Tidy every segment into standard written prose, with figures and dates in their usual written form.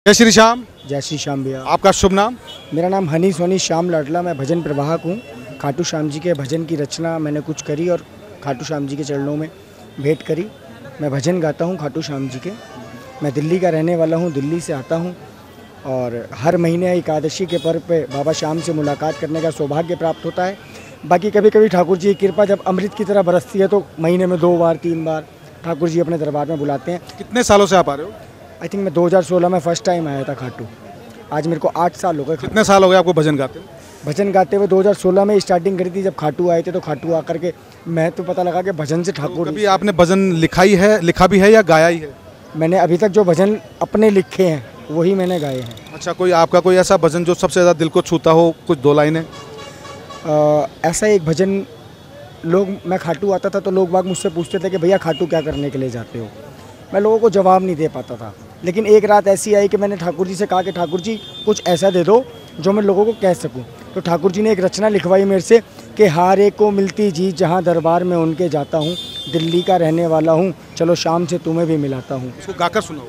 जय श्री श्याम। जय श्री श्याम भैया। आपका शुभ नाम? मेरा नाम हनी सोनी श्याम लाडला, मैं भजन प्रवाहक हूँ। खाटू श्याम जी के भजन की रचना मैंने कुछ करी और खाटू श्याम जी के चरणों में भेंट करी। मैं भजन गाता हूँ खाटू श्याम जी के। मैं दिल्ली का रहने वाला हूँ, दिल्ली से आता हूँ और हर महीने एकादशी के पर्व पे बाबा श्याम से मुलाकात करने का सौभाग्य प्राप्त होता है। बाकी कभी कभी ठाकुर जी की कृपा जब अमृत की तरह बरसती है तो महीने में 2 बार 3 बार ठाकुर जी अपने दरबार में बुलाते हैं। कितने सालों से आप आ रहे हो? आई थिंक मैं 2016 में फर्स्ट टाइम आया था खाटू। आज मेरे को 8 साल हो गए। कितने साल हो गए आपको भजन गाते? भजन गाते हुए 2016 में स्टार्टिंग करी थी। जब खाटू आए थे तो खाटू आकर के मैं तो पता लगा कि भजन से ठाकुर। कभी आपने भजन लिखा भी है या गाया ही है? मैंने अभी तक जो भजन अपने लिखे हैं वही मैंने गाए हैं। अच्छा, कोई आपका कोई ऐसा भजन जो सबसे ज़्यादा दिल को छूता हो, कुछ 2 लाइनें? ऐसा एक भजन मैं खाटू आता था तो लोग बाग मुझसे पूछते थे कि भैया खाटू क्या करने के लिए जाते हो। मैं लोगों को जवाब नहीं दे पाता था, लेकिन एक रात ऐसी आई कि मैंने ठाकुर जी से कहा कि ठाकुर जी कुछ ऐसा दे दो जो मैं लोगों को कह सकूं। तो ठाकुर जी ने एक रचना लिखवाई मेरे से कि हार एक को मिलती जी जहां दरबार में उनके जाता हूं, दिल्ली का रहने वाला हूं, चलो शाम से तुम्हें भी मिलाता हूं। इसको गाकर सुनाओ।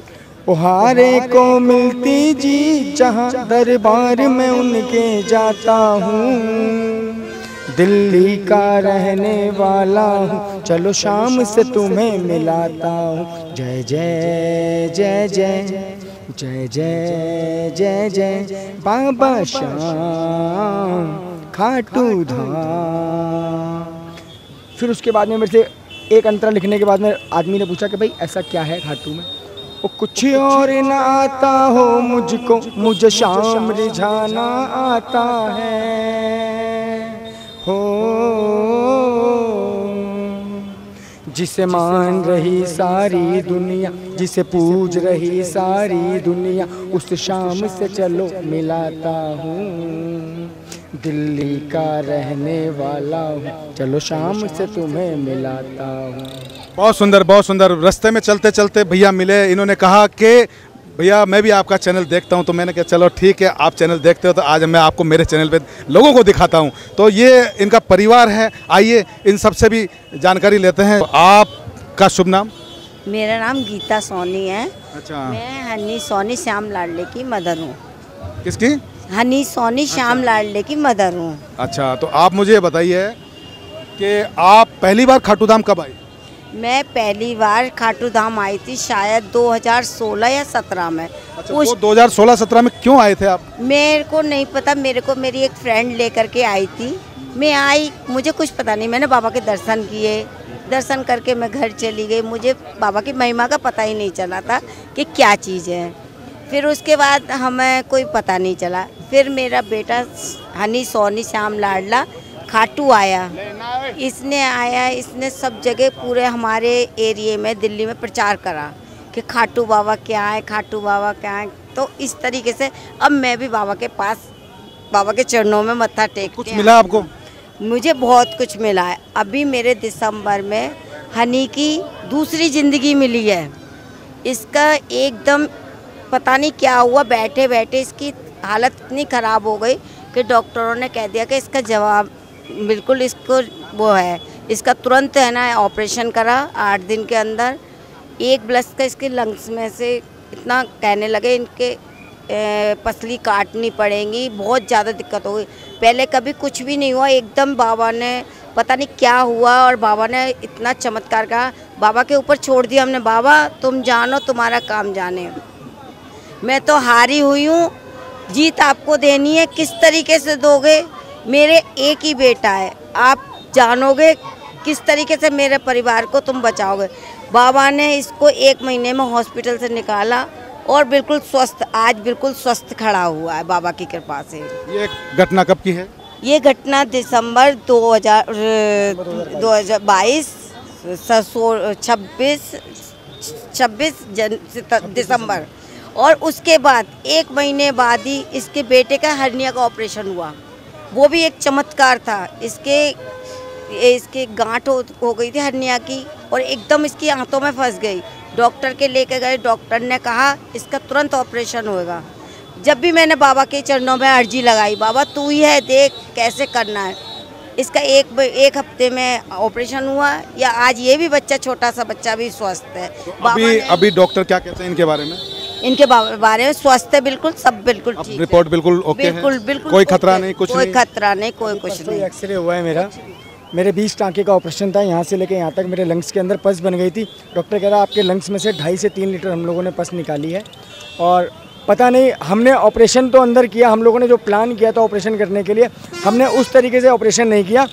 ओ हार एक को मिलती जी जहां दरबार में उनके जाता हूं, दिल्ली का रहने वाला हूँ, चलो शाम से तुम्हें मिलाता हूँ। जय जय जय जय जय जय जय जय बाबा श्याम खाटू धाम। फिर उसके बाद में मेरे से एक अंतरा लिखने के बाद में आदमी ने पूछा कि भाई ऐसा क्या है खाटू में। वो कुछ और न आता हो मुझको, मुझे शाम रिझाना आता है हो, जिसे मान रही सारी दुनिया, जिसे पूज रही सारी दुनिया, उस शाम से चलो मिलाता हूँ, दिल्ली का रहने वाला हूँ, चलो शाम से तुम्हें मिलाता हूँ। बहुत सुंदर, बहुत सुंदर। रास्ते में चलते चलते भैया मिले, इन्होंने कहा कि भैया मैं भी आपका चैनल देखता हूं। तो मैंने कहा चलो ठीक है, आप चैनल देखते हो तो आज मैं आपको मेरे चैनल पे लोगों को दिखाता हूं। तो ये इनका परिवार है, आइए इन सबसे भी जानकारी लेते हैं। आपका शुभ नाम? मेरा नाम गीता सोनी है। अच्छा। मैं हनी सोनी श्याम लाडले की मदर हूँ। किसकी? हनी सोनी श्याम लाडले की मदर हूँ। अच्छा, तो आप मुझे ये बताइए कि आप पहली बार खाटू धाम कब आई? मैं पहली बार खाटू धाम आई थी शायद 2016 या 17 में। अच्छा, वो 2016-17 में क्यों आए थे आप? मेरे को नहीं पता, मेरे को मेरी एक फ्रेंड लेकर के आई थी। मैं आई, मुझे कुछ पता नहीं। मैंने बाबा के दर्शन किए, दर्शन करके मैं घर चली गई। मुझे बाबा की महिमा का पता ही नहीं चला था कि क्या चीज़ है। फिर उसके बाद हमें कोई पता नहीं चला। फिर मेरा बेटा हनी सोनी श्याम लाडला खाटू आया। इसने सब जगह पूरे हमारे एरिए में दिल्ली में प्रचार करा कि खाटू बाबा क्या है, खाटू बाबा क्या है। तो इस तरीके से अब मैं भी बाबा के पास, बाबा के चरणों में मत्था टेक। कुछ मिला आपको? मुझे बहुत कुछ मिला है। अभी मेरे दिसंबर में हनी की दूसरी ज़िंदगी मिली है। इसका एकदम पता नहीं क्या हुआ, बैठे बैठे इसकी हालत इतनी ख़राब हो गई कि डॉक्टरों ने कह दिया कि इसका जवाब बिल्कुल, इसको वो है, इसका तुरंत है ना ऑपरेशन करा 8 दिन के अंदर। एक ब्लस का इसके लंग्स में से इतना कहने लगे इनके पसली काटनी पड़ेंगी, बहुत ज़्यादा दिक्कत हो गई। पहले कभी कुछ भी नहीं हुआ, एकदम बाबा ने पता नहीं क्या हुआ और बाबा ने इतना चमत्कार कहा। बाबा के ऊपर छोड़ दिया हमने, बाबा तुम जानो, तुम्हारा काम जाने। मैं तो हारी हुई हूँ, जीत आपको देनी है। किस तरीके से दोगे? मेरे एक ही बेटा है, आप जानोगे किस तरीके से मेरे परिवार को तुम बचाओगे। बाबा ने इसको 1 महीने में हॉस्पिटल से निकाला और बिल्कुल स्वस्थ, आज बिल्कुल स्वस्थ खड़ा हुआ है बाबा की कृपा से। ये घटना कब की है? ये घटना दिसंबर 2022 26 दिसंबर। और उसके बाद 1 महीने बाद ही इसके बेटे का हर्निया का ऑपरेशन हुआ। वो भी एक चमत्कार था। इसके गांठ हो गई थी हर्निया की और एकदम इसकी आंतों में फंस गई। डॉक्टर के लेके गए, डॉक्टर ने कहा इसका तुरंत ऑपरेशन होगा। जब भी मैंने बाबा के चरणों में अर्जी लगाई, बाबा तू ही है, देख कैसे करना है। इसका एक हफ्ते में ऑपरेशन हुआ। या आज ये भी बच्चा, छोटा सा बच्चा भी स्वस्थ है। तो अभी डॉक्टर क्या कहते हैं इनके बारे में? इनके बारे में स्वास्थ्य बिल्कुल सब बिल्कुल अब ठीक है। रिपोर्ट बिल्कुल ओके है? बिल्कुल बिल्कुल कोई ओके। खतरा नहीं, कुछ कोई नहीं? खतरा नहीं, कोई कुछ परसों नहीं। एक्सरे हुआ है मेरा, मेरे 20 टाँके का ऑपरेशन था, यहाँ से लेके यहाँ तक मेरे लंग्स के अंदर पस बन गई थी। डॉक्टर कह रहा आपके लंग्स में से 2.5 से 3 लीटर हम लोगों ने पस निकाली है। और पता नहीं, हमने ऑपरेशन तो अंदर किया, हम लोगों ने जो प्लान किया था ऑपरेशन करने के लिए, हमने उस तरीके से ऑपरेशन नहीं किया।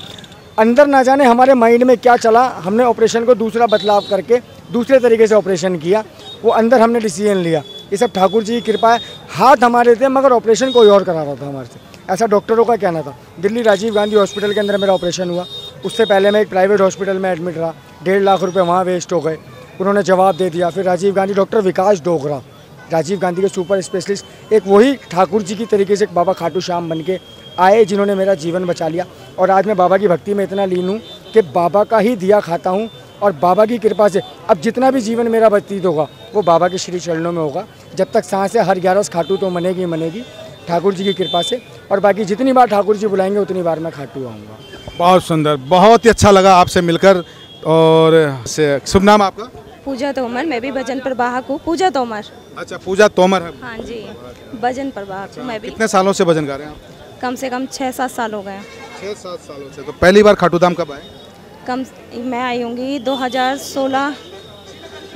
अंदर ना जाने हमारे माइंड में क्या चला, हमने ऑपरेशन को दूसरा बदलाव करके दूसरे तरीके से ऑपरेशन किया। वो अंदर हमने डिसीजन लिया। ये सब ठाकुर जी की कृपा है। हाथ हमारे थे मगर ऑपरेशन कोई और करा रहा था हमारे से, ऐसा डॉक्टरों का कहना था। दिल्ली राजीव गांधी हॉस्पिटल के अंदर मेरा ऑपरेशन हुआ। उससे पहले मैं एक प्राइवेट हॉस्पिटल में एडमिट रहा, 1.5 लाख रुपए वहाँ वेस्ट हो गए। उन्होंने जवाब दे दिया। फिर राजीव गांधी, डॉक्टर विकास डोगरा, राजीव गांधी के सुपर स्पेशलिस्ट, एक वही ठाकुर जी की तरीके से बाबा खाटू श्याम बन के आए जिन्होंने मेरा जीवन बचा लिया। और आज मैं बाबा की भक्ति में इतना लीन हूँ कि बाबा का ही दिया खाता हूँ। और बाबा की कृपा से अब जितना भी जीवन मेरा व्यतीत होगा वो बाबा के श्री चरणों में होगा। जब तक सांस है हर 11 खाटू तो मनेगी मनेगी ठाकुर जी की कृपा से। और बाकी जितनी बार ठाकुर जी बुलाएंगे उतनी बार मैं खाटू आऊँगा। बहुत सुंदर, बहुत ही अच्छा लगा आपसे मिलकर। और शुभ नाम आपका? पूजा तोमर, मैं भी भजन प्रवाहक हूँ। पूजा तोमर। अच्छा, पूजा तोमर है। हाँ जी, भजन प्रवाहक हूँ मैं भी। कितने सालों से भजन गा रहे हैं आप? कम से कम 6-7 साल हो गए। 6-7 सालों से। तो पहली बार खाटू धाम कब आए? मैं आई होंगी 2016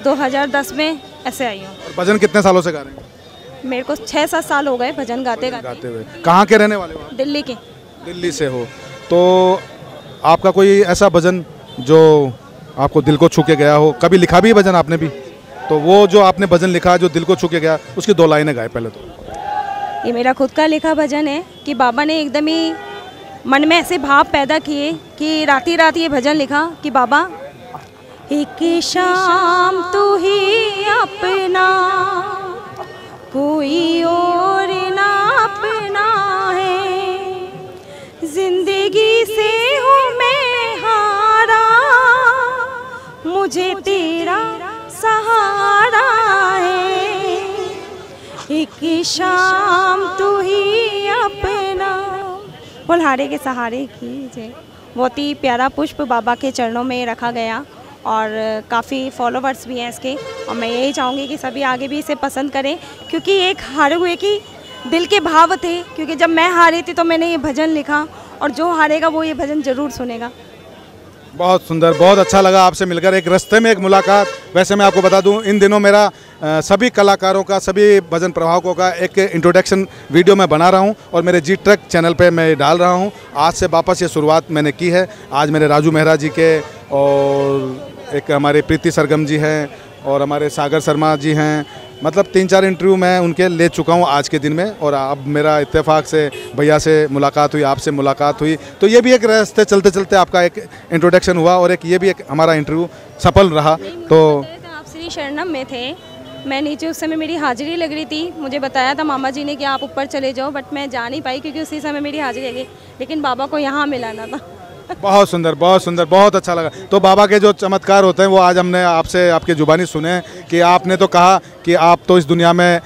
2010 में ऐसे आई हूँ। और भजन कितने सालों से गा रहे हैं? मेरे को 6-7 साल हो गए भजन गाते गाते गाते। हुए। कहाँ के रहने वाले हो आप? दिल्ली के। दिल्ली से हो। तो आपका कोई ऐसा भजन जो आपको दिल को छू के गया हो? कभी लिखा भी है भजन आपने भी? तो वो जो आपने भजन लिखा जो दिल को छू के गया, उसकी 2 लाइनें गाए पहले तो। ये मेरा खुद का लिखा भजन है कि बाबा ने एकदम ही मन में ऐसे भाव पैदा किए कि राती रात ये भजन लिखा कि बाबा एक शाम तू ही अपना, कोई और ना अपना है, जिंदगी से हूँ मैं हारा, मुझे तेरा सहारा है, एक शाम तू ही अपना। फुलहारे के सहारे की जय। बहुत ही प्यारा पुष्प बाबा के चरणों में रखा गया और काफ़ी फॉलोवर्स भी हैं इसके। और मैं यही चाहूँगी कि सभी आगे भी इसे पसंद करें क्योंकि एक हारे हुए की दिल के भाव थे। क्योंकि जब मैं हारी थी तो मैंने ये भजन लिखा और जो हारेगा वो ये भजन ज़रूर सुनेगा। बहुत सुंदर, बहुत अच्छा लगा आपसे मिलकर। एक रास्ते में एक मुलाकात। वैसे मैं आपको बता दूं, इन दिनों मेरा सभी कलाकारों का, सभी भजन प्रभावकों का एक इंट्रोडक्शन वीडियो मैं बना रहा हूं और मेरे जी ट्रक चैनल पे मैं डाल रहा हूं। आज से वापस ये शुरुआत मैंने की है। आज मेरे राजू मेहरा जी के और एक हमारे प्रीति सरगम जी हैं और हमारे सागर शर्मा जी हैं। मतलब 3-4 इंटरव्यू मैं उनके ले चुका हूं आज के दिन में। और अब मेरा इत्तेफाक से भैया से मुलाकात हुई, आपसे मुलाकात हुई। तो ये भी एक रास्ते चलते चलते आपका एक इंट्रोडक्शन हुआ और एक ये भी एक हमारा इंटरव्यू सफल रहा। तो आप श्री शरणम में थे, मैं नीचे उस समय मेरी हाजिरी लग रही थी। मुझे बताया था मामा जी ने कि आप ऊपर चले जाओ, बट मैं जा नहीं पाई क्योंकि उसी समय मेरी हाजिरी लगी। लेकिन बाबा को यहाँ मिलाना था। बहुत सुंदर, बहुत सुंदर, बहुत अच्छा लगा। तो बाबा के जो चमत्कार होते हैं वो आज हमने आपसे आपके जुबानी सुने कि आपने तो कहा कि आप तो इस दुनिया में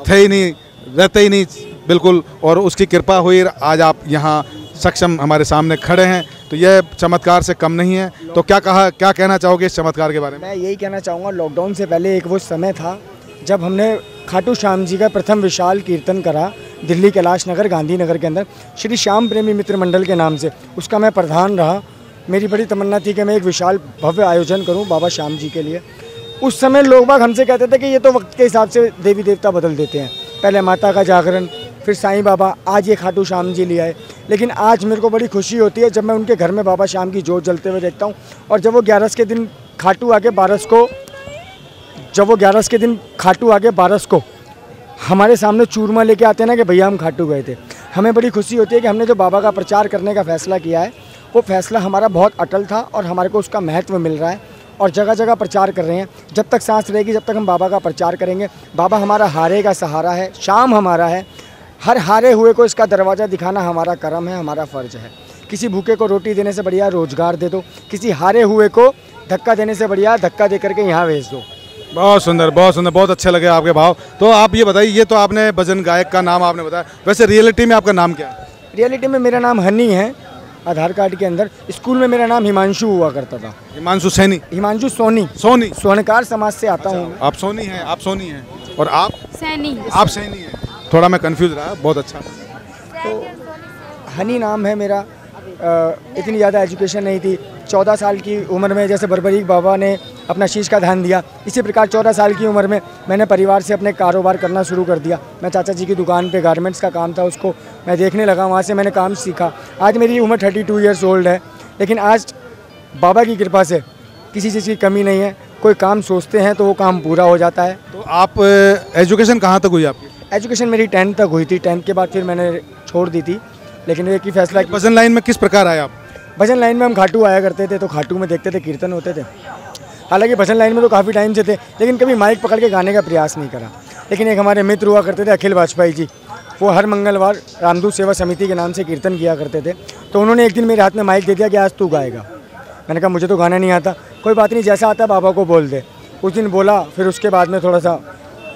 थे ही नहीं, रहते ही नहीं बिल्कुल, और उसकी कृपा हुई आज आप यहाँ सक्षम हमारे सामने खड़े हैं। तो यह चमत्कार से कम नहीं है। तो क्या कहना चाहोगे इस चमत्कार के बारे में? मैं यही कहना चाहूँगा, लॉकडाउन से पहले एक वो समय था जब हमने खाटू श्याम जी का प्रथम विशाल कीर्तन करा दिल्ली कैलाश नगर गांधीनगर के अंदर श्री श्याम प्रेमी मित्र मंडल के नाम से। उसका मैं प्रधान रहा। मेरी बड़ी तमन्ना थी कि मैं एक विशाल भव्य आयोजन करूं बाबा श्याम जी के लिए। उस समय लोग बाग हमसे कहते थे कि ये तो वक्त के हिसाब से देवी देवता बदल देते हैं, पहले माता का जागरण, फिर साईं बाबा, आज ये खाटू श्याम जी ले आए। लेकिन आज मेरे को बड़ी खुशी होती है जब मैं उनके घर में बाबा श्याम की जोत जलते हुए देखता हूँ। और जब वो 11 के दिन खाटू आगे 12 को हमारे सामने चूरमा लेके आते हैं ना कि भैया हम खाटू गए थे, हमें बड़ी खुशी होती है कि हमने जो बाबा का प्रचार करने का फैसला किया है वो फैसला हमारा बहुत अटल था और हमारे को उसका महत्व मिल रहा है और जगह जगह प्रचार कर रहे हैं। जब तक सांस रहेगी जब तक हम बाबा का प्रचार करेंगे। बाबा हमारा हारे का सहारा है, शाम हमारा है। हर हारे हुए को इसका दरवाज़ा दिखाना हमारा कर्म है, हमारा फ़र्ज है। किसी भूखे को रोटी देने से बढ़िया रोज़गार दे दो, किसी हारे हुए को धक्का देने से बढ़िया धक्का दे करके यहाँ भेज दो। बहुत सुंदर, बहुत सुंदर, बहुत अच्छे लगे आपके भाव। तो आप ये बताइए, ये तो आपने भजन गायक का नाम आपने बताया, वैसे रियलिटी में आपका नाम क्या है? रियलिटी में मेरा नाम हनी है आधार कार्ड के अंदर। स्कूल में मेरा नाम हिमांशु हुआ करता था। हिमांशु सैनी? हिमांशु सोनी। सोनी? स्वर्णकार समाज से आता हूँ। आप सोनी हैं? आप सोनी हैं? और आप? सैनी। आप सैनी हैं। थोड़ा मैं कंफ्यूज रहा, बहुत अच्छा। तो हनी नाम है मेरा। इतनी ज़्यादा एजुकेशन नहीं थी। 14 साल की उम्र में जैसे बरबरीक बाबा ने अपना शीश का ध्यान दिया, इसी प्रकार 14 साल की उम्र में मैंने परिवार से अपने कारोबार करना शुरू कर दिया। मैं चाचा जी की दुकान पे गारमेंट्स का काम था, उसको मैं देखने लगा, वहाँ से मैंने काम सीखा। आज मेरी उम्र 32 ईयर्स ओल्ड है, लेकिन आज बाबा की कृपा से किसी चीज़ की कमी नहीं है। कोई काम सोचते हैं तो वो काम पूरा हो जाता है। तो आप एजुकेशन कहाँ तक हुई आपकी? एजुकेशन मेरी 10th तक हुई थी। 10th के बाद फिर मैंने छोड़ दी थी, लेकिन एक ही फैसला। भजन लाइन में किस प्रकार आए आप? भजन लाइन में हम खाटू आया करते थे, तो खाटू में देखते थे कीर्तन होते थे। हालांकि भजन लाइन में तो काफ़ी टाइम से थे, लेकिन कभी माइक पकड़ के गाने का प्रयास नहीं करा। लेकिन एक हमारे मित्र हुआ करते थे अखिल वाजपेयी जी, वो हर मंगलवार रामदूत सेवा समिति के नाम से कीर्तन किया करते थे। तो उन्होंने एक दिन मेरे हाथ में माइक दे दिया कि आज तू गाएगा। मैंने कहा मुझे तो गाना नहीं आता। कोई बात नहीं, जैसा आता बाबा को बोल दे। उस दिन बोला, फिर उसके बाद में थोड़ा सा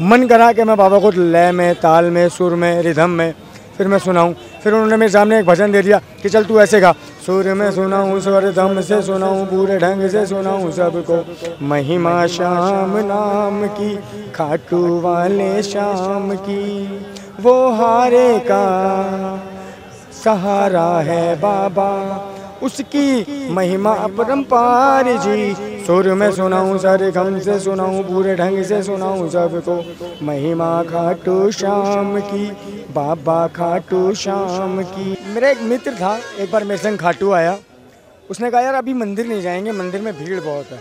मन करा कि मैं बाबा को लय में, ताल में, सुर में, रिदम में फिर मैं सुनाऊं। फिर उन्होंने मेरे सामने एक भजन दे दिया कि चल तू ऐसे गा, सुर में सुनाऊं, स्वर दम से सुनाऊं, पूरे ढंग से सुनाऊं सबको, महिमा श्याम नाम की, खाटू वाले श्याम की, वो हारे का सहारा है बाबा, उसकी महिमा अपरंपार जी। सुर में सुनाऊं, सरगम से सुनाऊं, पूरे ढंग से सुनाऊं सबको, महिमा खाटू श्याम की, बाबा खाटू श्याम की। मेरा एक मित्र था, एक बार मेरे संग खाटू आया। उसने कहा यार अभी मंदिर नहीं जाएंगे, मंदिर में भीड़ बहुत है।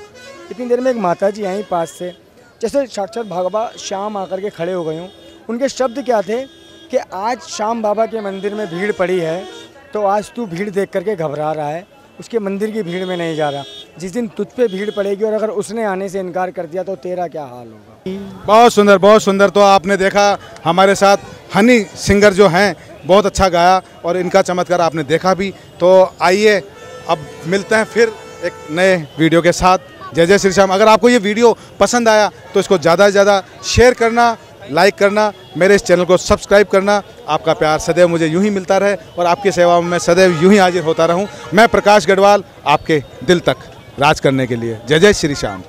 इतनी देर में एक माता जी आई पास से, जैसे साक्षात बाबा श्याम आकर के खड़े हो गए हों। उनके शब्द क्या थे कि आज श्याम बाबा के मंदिर में भीड़ पड़ी है, तो आज तू भीड़ देख करके घबरा रहा है, उसके मंदिर की भीड़ में नहीं जा रहा। जिस दिन तुझ पे भीड़ पड़ेगी और अगर उसने आने से इनकार कर दिया तो तेरा क्या हाल होगा। बहुत सुंदर, बहुत सुंदर। तो आपने देखा हमारे साथ हनी सिंगर जो हैं, बहुत अच्छा गाया और इनका चमत्कार आपने देखा भी। तो आइए अब मिलते हैं फिर एक नए वीडियो के साथ। जय जय श्री श्याम। अगर आपको ये वीडियो पसंद आया तो इसको ज़्यादा से ज़्यादा शेयर करना, लाइक करना, मेरे इस चैनल को सब्सक्राइब करना। आपका प्यार सदैव मुझे यूं ही मिलता रहे और आपकी सेवा में मैं सदैव यूं ही हाजिर होता रहूं। मैं प्रकाश गढ़वाल, आपके दिल तक राज करने के लिए। जय जय श्री श्याम।